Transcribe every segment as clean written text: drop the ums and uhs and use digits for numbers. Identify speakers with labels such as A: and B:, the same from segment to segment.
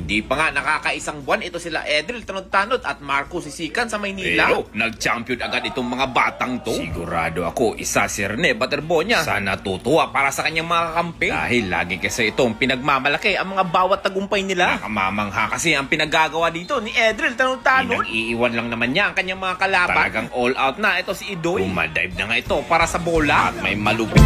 A: Hindi pa nga nakakaisang buwan ito sila Edril Tanod-Tanod at Marco Sisikan sa Maynila. Pero nag-champion agad itong mga batang to. Sigurado ako isa si Rene Baterbonia. Sana tutuwa para sa kanyang mga kampi. Dahil lagi kasi itong pinagmamalaki ang mga bawat tagumpay nila. Nakamamangha kasi ang pinagagawa dito ni Edril Tanod-Tanod. Iiwan lang naman niya ang kanyang mga kalaban. Talagang all out na ito si Idoy. Umadive na nga ito para sa bola. At may malupit.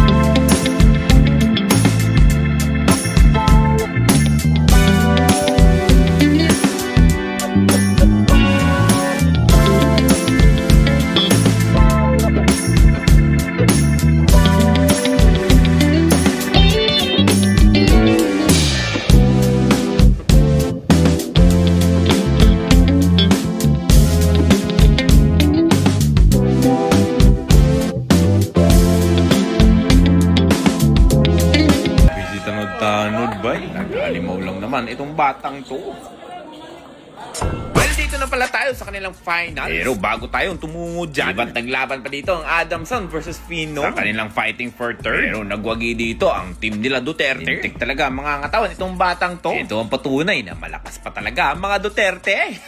A: Tanod ba? Nag-alimaw lang naman itong batang to. Well, dito na pala tayo sa kanilang final. Pero bago tayong tumungo dyan, iba't naglaban pa dito ang Adamson versus Fino sa kanilang fighting for third. Pero nagwagi dito ang team nila Duterte. Tintik talaga ang mga ngatawan itong batang to. Ito ang patunay na malakas pa talaga ang mga Duterte.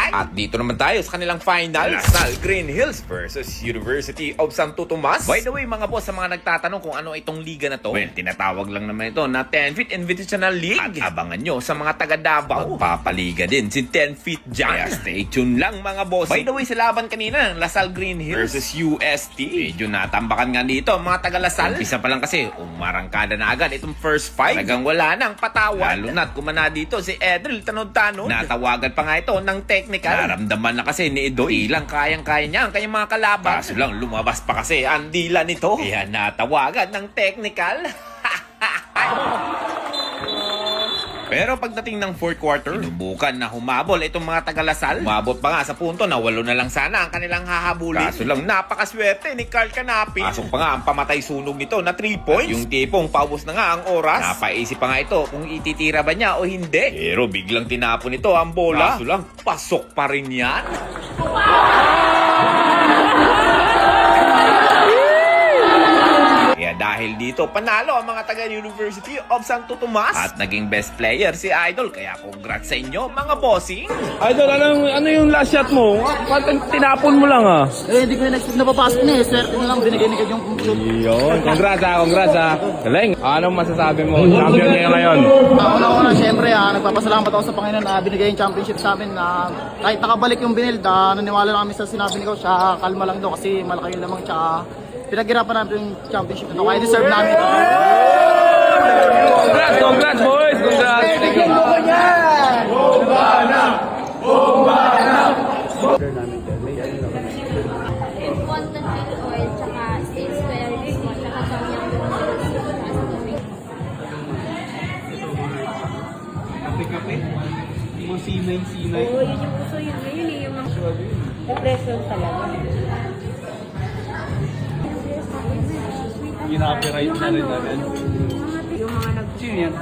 A: At dito naman tayo sa kanilang final. Lasal Green Hills versus University of Santo Tomas. By the way mga boss, sa mga nagtatanong kung ano itong liga na to, well, tinatawag lang naman ito na 10 Feet Invitational League. At abangan nyo sa mga taga Davao, magpapaliga din si 10 Feet dyan. Kaya stay tuned lang mga boss. By the way, sa laban kanina ng Lasal Green Hills versus UST, medyo natambakan nga dito mga taga Lasal. Umpisa pa lang kasi umarangkada na agad itong first fight. Talagang wala nang patawan. Lalo na't kumana dito si Edril Tanod-Tanod. Natawagan pa nga ito ng technical. Naramdaman na kasi ni Idoy ilang kayang-kaya niya ang kanyang mga kalaban. Kaso lang lumabas pa kasi ang dila nito. Kaya natawagan ng technical. Pero pagdating ng fourth quarter, sinubukan na humabol itong mga taga-Lasal. Umabot pa nga sa punto na 8 na lang sana ang kanilang hahabulin. Kaso lang napakaswerte ni Carl Canapin. Pasok pa nga ang pamatay sunog nito na 3 points. At yung tipong paubos na nga ang oras. Napaisip pa nga ito kung ititira ba niya o hindi. Pero biglang tinapon ito ang bola. Kaso lang, pasok pa rin yan. Kaya dahil dito, panalo ang mga taga-University of Santo Tomas. At naging best player si Idol. Kaya congrats sa inyo, mga bossing.
B: Idol, ano yung last shot mo? Tinapon mo lang ah.
C: Hindi ko napapasok na eh. Swerte na lang, binigay ni yung shoot.
B: Yun, congrats ah. Galing. Anong masasabi mo? Champion kayo ngayon.
C: Una-una, syempre, nagpapasalamat ako sa Panginoon na binigay yung championship sa amin. Kahit nakabalik yung build, naniwala lang kami sa sinabi ni Coach. Kalma lang daw kasi malaki yung lamang. Tsaka pinaghirapan natin yung championship na kaya deserve namin.
B: Congrats boys! Congrats! Thank you!
D: Content oil, tsaka state square, tsaka samyang
E: Kape-kape? Yung mga sinay-sinay?
D: Oo, yun yung gusto yun. Yun yung mga depression talaga.
E: Ginapiright na rin natin.
D: Yung mga
E: Sino yan?